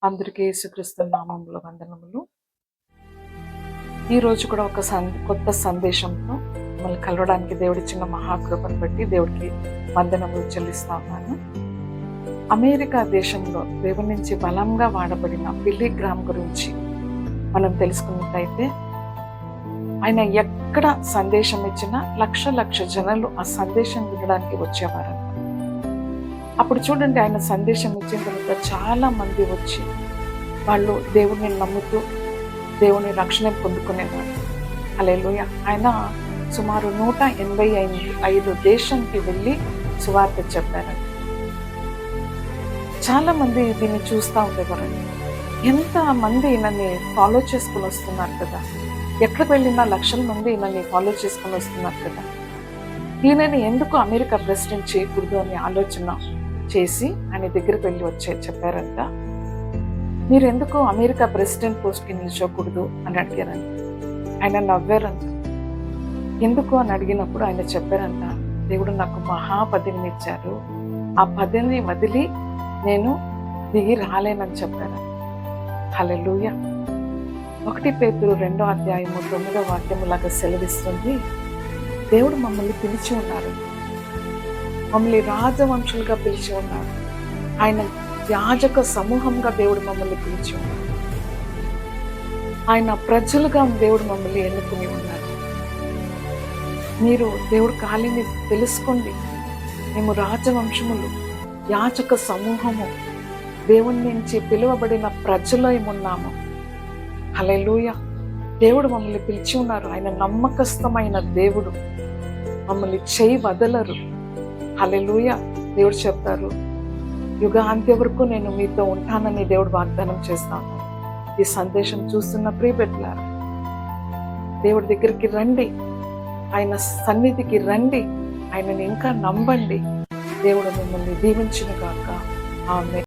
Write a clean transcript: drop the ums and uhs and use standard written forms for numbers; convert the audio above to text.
అందరికీ యేసుక్రీస్తు నామములో వందనములు. ఈరోజు కూడా ఒక కొత్త సందేశంతో మిమ్మల్ని కలవడానికి దేవుడిచ్చిన మహాకృపను బట్టి దేవుడికి వందనములు చెల్లిస్తా ఉన్నాను. అమెరికా దేశంలో దేవుని నుంచి బలంగా వాడబడిన బిల్లీ గ్రామ్ గురించి మనం తెలుసుకున్నట్లయితే, ఆయన ఎక్కడ సందేశం ఇచ్చినా లక్ష జనాలు ఆ సందేశం వినడానికి వచ్చేవారు. అప్పుడు చూడండి, ఆయన సందేశం ఇచ్చిన తర్వాత చాలా మంది వచ్చి వాళ్ళు దేవుడిని నమ్ముతూ దేవుని రక్షణ పొందుకునేవారు. హల్లెలూయా. ఆయన సుమారు 185 దేశానికి వెళ్ళి సువార్త చెప్పారు. చాలా మంది దీన్ని చూస్తూ ఉండేవారండి. ఎంత మంది ఈయనని ఫాలో చేసుకుని వస్తున్నారు కదా, ఎక్కడికి వెళ్ళినా లక్షల మంది ఈయనని ఫాలో చేసుకుని వస్తున్నారు కదా, ఈయనని ఎందుకు అమెరికా ప్రెసిడెంట్ చేయకూడదు అని ఆలోచన చేసి ఆయన దగ్గరికి వెళ్ళి చెప్పారంట, మీరు ఎందుకు అమెరికా ప్రెసిడెంట్ పోస్ట్కి నిల్చోకూడదు అని అడిగారంట. ఆయన నవ్వారంట. ఎందుకు అని అడిగినప్పుడు ఆయన చెప్పారంట, దేవుడు నాకు మహాపదవిని ఇచ్చారు, ఆ పదవిని వదిలి నేను దిగి రాలేనని చెప్పారు. హల్లెలూయా. 1 పేతురు 2:9 సెలవిస్తుంది, దేవుడు మమ్మల్ని పిలిచి ఉన్నారు, మమ్మల్ని రాజవంశులుగా పిలిచి ఉన్నారు, ఆయన యాజక సమూహంగా దేవుడు మమ్మల్ని పిలిచి ఉన్నారు, ఆయన ప్రజలుగా దేవుడు మమ్మల్ని ఎన్నుకుని ఉన్నారు. మీరు దేవుడు ఖాళీని తెలుసుకోండి, మేము రాజవంశములు, యాజక సమూహము, దేవుని నుంచి పిలువబడిన ప్రజలో ఉన్నాము. హల్లెలూయా. దేవుడు మమ్మల్ని పిలిచి ఉన్నారు, ఆయన నమ్మకస్తమైన దేవుడు, మమ్మల్ని చేయి వదలరు. హల్లెలూయా. దేవుడు చెప్తారు, యుగాంత్య వరకు నేను మీతో ఉంటానని దేవుడు వాగ్దానం చేస్తాను. ఈ సందేశం చూస్తున్న ప్రియ బిడ్డలారా, దేవుడి దగ్గరికి రండి, ఆయన సన్నిధికి రండి, ఆయనని ఇంకా నమ్మండి. దేవుడు మిమ్మల్ని దీవించును గాక. ఆమేన్.